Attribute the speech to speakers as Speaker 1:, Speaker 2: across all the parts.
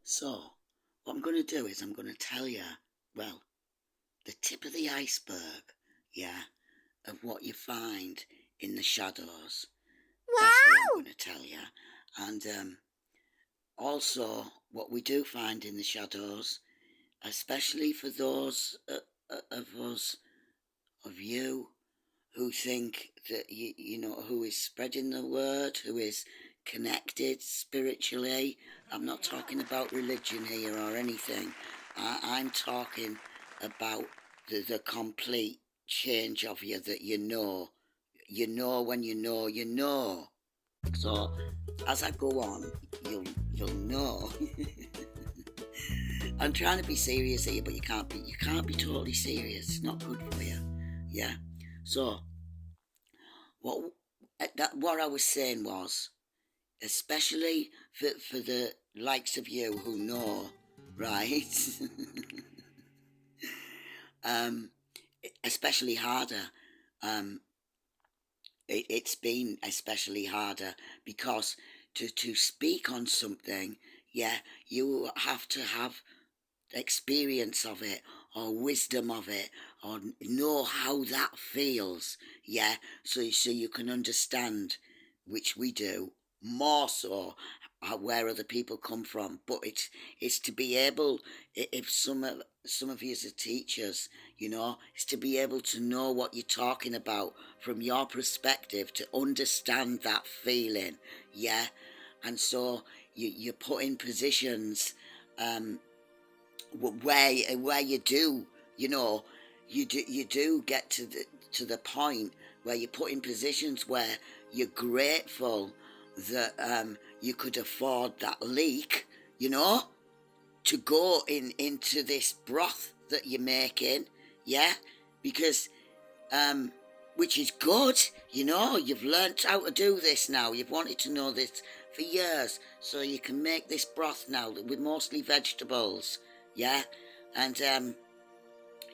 Speaker 1: So, what I'm going to do is I'm going to tell you, well, the tip of the iceberg, yeah, of what you find in the shadows. That's what I'm
Speaker 2: Wow!
Speaker 1: going to tell you. And also, what we do find in the shadows, especially for those of us, of you, who think that, who is spreading the word, who is connected spiritually. I'm not talking about religion here or anything. I'm talking about the complete change of you that you know. You know when you know you know. So as I go on, you'll know. I'm trying to be serious here, but you can't be totally serious. It's not good for you. Yeah. So what what I was saying was, especially for the likes of you who know, right? um, especially harder. Um, it's been especially harder because to speak on something, yeah, you have to have experience of it or wisdom of it or know how that feels, yeah, so you can understand, which we do more so, where other people come from. But it's to be able, if some of you as teachers, it's to be able to know what you're talking about from your perspective, to understand that feeling, yeah. And so you put in positions, um where you do, you do get to the point where you put in positions where you're grateful that you could afford that leak, you know, to go into this broth that you're making, yeah, because um which is good, you've learnt how to do this now. You've wanted to know this for years, so you can make this broth now with mostly vegetables, yeah. And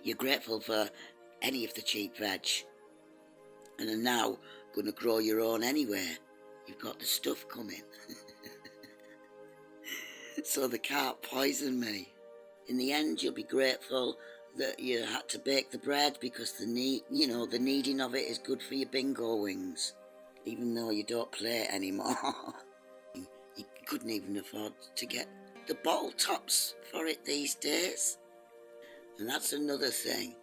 Speaker 1: you're grateful for any of the cheap veg, and are now going to grow your own anyway. You've got the stuff coming. So they can't poison me. In the end, you'll be grateful that you had to bake the bread, because the kneading of it is good for your bingo wings, even though you don't play it anymore. You couldn't even afford to get the bottle tops for it these days. And that's another thing.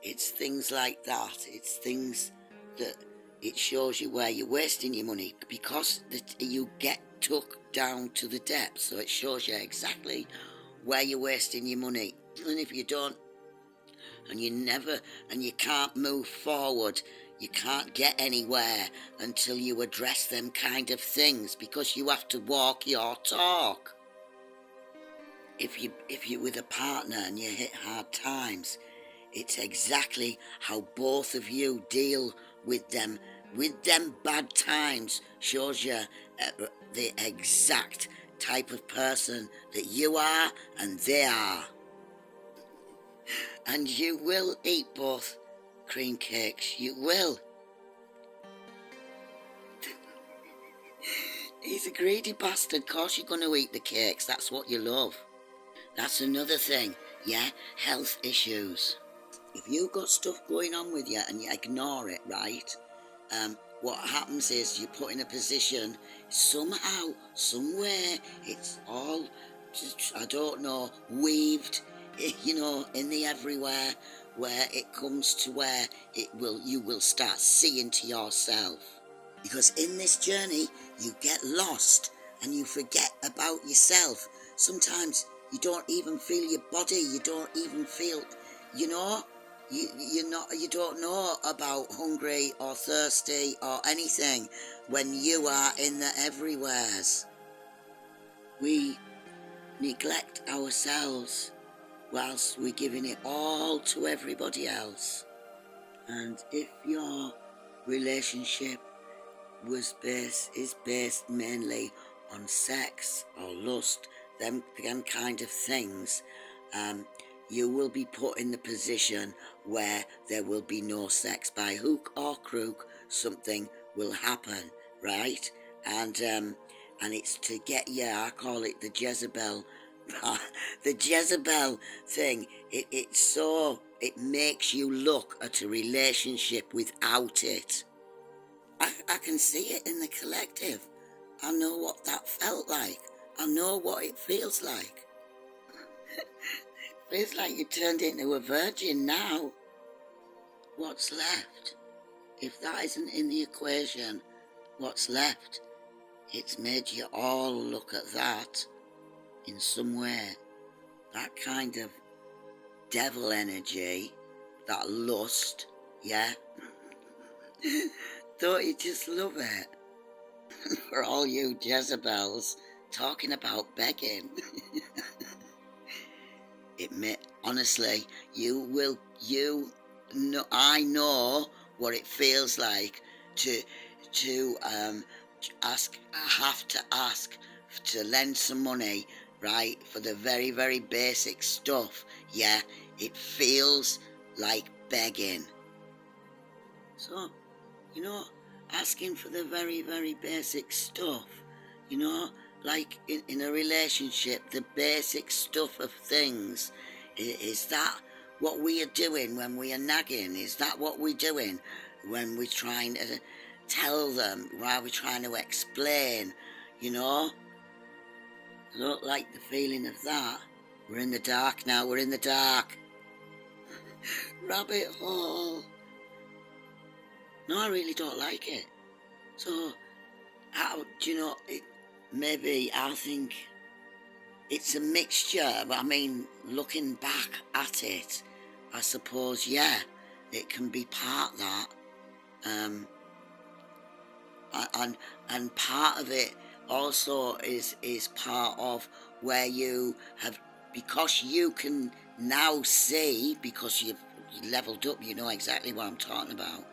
Speaker 1: It's things like that. It's things that it shows you where you're wasting your money, because you get took down to the depths. So it shows you exactly where you're wasting your money. And if you don't, and you can't move forward, you can't get anywhere until you address them kind of things, because you have to walk your talk. If you're with a partner and you hit hard times, it's exactly how both of you deal with them bad times, shows you the exact type of person that you are and they are. And you will eat both cream cakes. You will. He's a greedy bastard. Of course you're going to eat the cakes. That's what you love. That's another thing. Yeah, health issues. If you've got stuff going on with you and you ignore it, right? What happens is you put in a position, somehow, somewhere, it's all, I don't know, weaved, in the everywhere, where it comes to where you will start seeing to yourself. Because in this journey, you get lost and you forget about yourself. Sometimes you don't even feel your body. You don't even feel, you know, you don't know about hungry or thirsty or anything when you are in the everywheres. We neglect ourselves whilst we're giving it all to everybody else. And if your relationship is based mainly on sex or lust, them kind of things, you will be put in the position where there will be no sex. By hook or crook, something will happen, right? And it's to get you, I call it the Jezebel The Jezebel thing, it makes you look at a relationship without it. I can see it in the collective. I know what that felt like. I know what it feels like. Feels like you turned into a virgin now. What's left? If that isn't in the equation, what's left? It's made you all look at that in some way. That kind of devil energy, that lust, yeah? Don't you just love it? For all you Jezebels talking about begging. Honestly, I know what it feels like to ask, I have to ask to lend some money, right, for the very, very basic stuff. Yeah, it feels like begging. So, asking for the very, very basic stuff, like in a relationship, the basic stuff of things. Is that what we are doing when we are nagging? Is that what we're doing when we're trying to tell them, while we're trying to explain? I don't like the feeling of that. We're in the dark now, we're in the dark. Rabbit hole. No, I really don't like it. So, maybe I think it's a mixture, but I mean, looking back at it, I suppose, yeah, it can be part that. And part of it also is part of where you have, because you can now see, because you've leveled up, you know exactly what I'm talking about.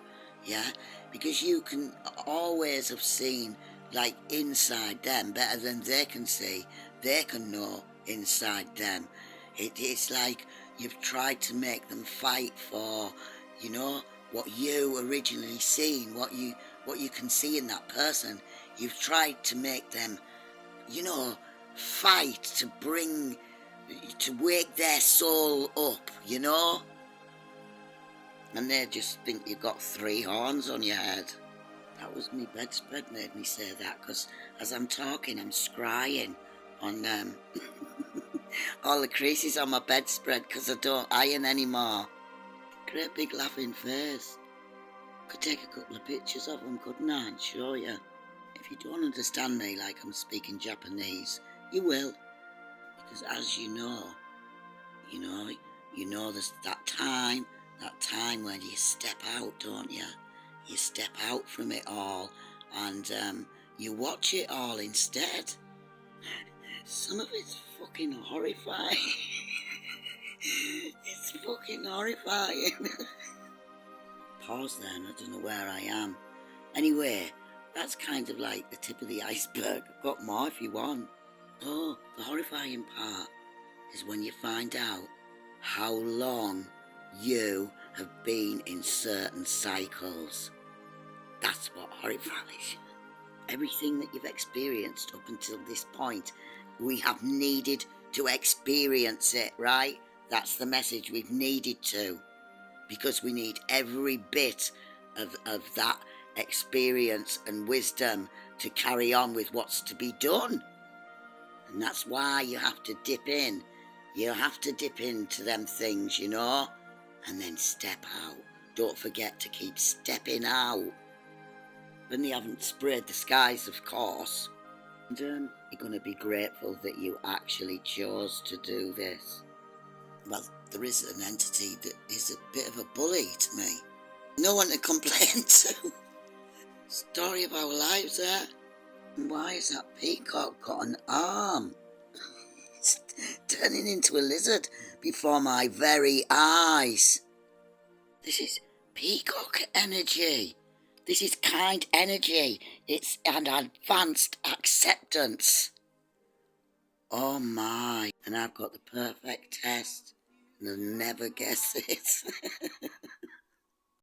Speaker 1: Yeah, because you can always have seen like inside them better than they can see. They can know inside them. It's like you've tried to make them fight for, what you originally seen, what you can see in that person. You've tried to make them, fight to wake their soul up, and they just think you've got 3 horns on your head. That was me bedspread made me say that, because as I'm talking, I'm scrying on all the creases on my bedspread, because I don't iron anymore. Great big laughing face. Could take a couple of pictures of them, couldn't I, and show you? If you don't understand me like I'm speaking Japanese, you will. Because as you know there's that time when you step out, don't you? You step out from it all and you watch it all instead. Some of it's fucking horrifying. It's fucking horrifying. Pause then, I don't know where I am. Anyway, that's kind of like the tip of the iceberg. I've got more if you want. Oh, the horrifying part is when you find out how long you have been in certain cycles. That's what horrifies you. Everything that you've experienced up until this point, we have needed to experience it, right? That's the message, we've needed to. Because we need every bit of that experience and wisdom to carry on with what's to be done. And that's why you have to dip in. You have to dip into them things, and then step out. Don't forget to keep stepping out. When they haven't sprayed the skies, of course. And you're going to be grateful that you actually chose to do this. Well, there is an entity that is a bit of a bully to me. No one to complain to. Story of our lives there. Why has that peacock got an arm? It's turning into a lizard before my very eyes. This is peacock energy. This is kind energy. It's an advanced acceptance. Oh my. And I've got the perfect test. They'll never guess it.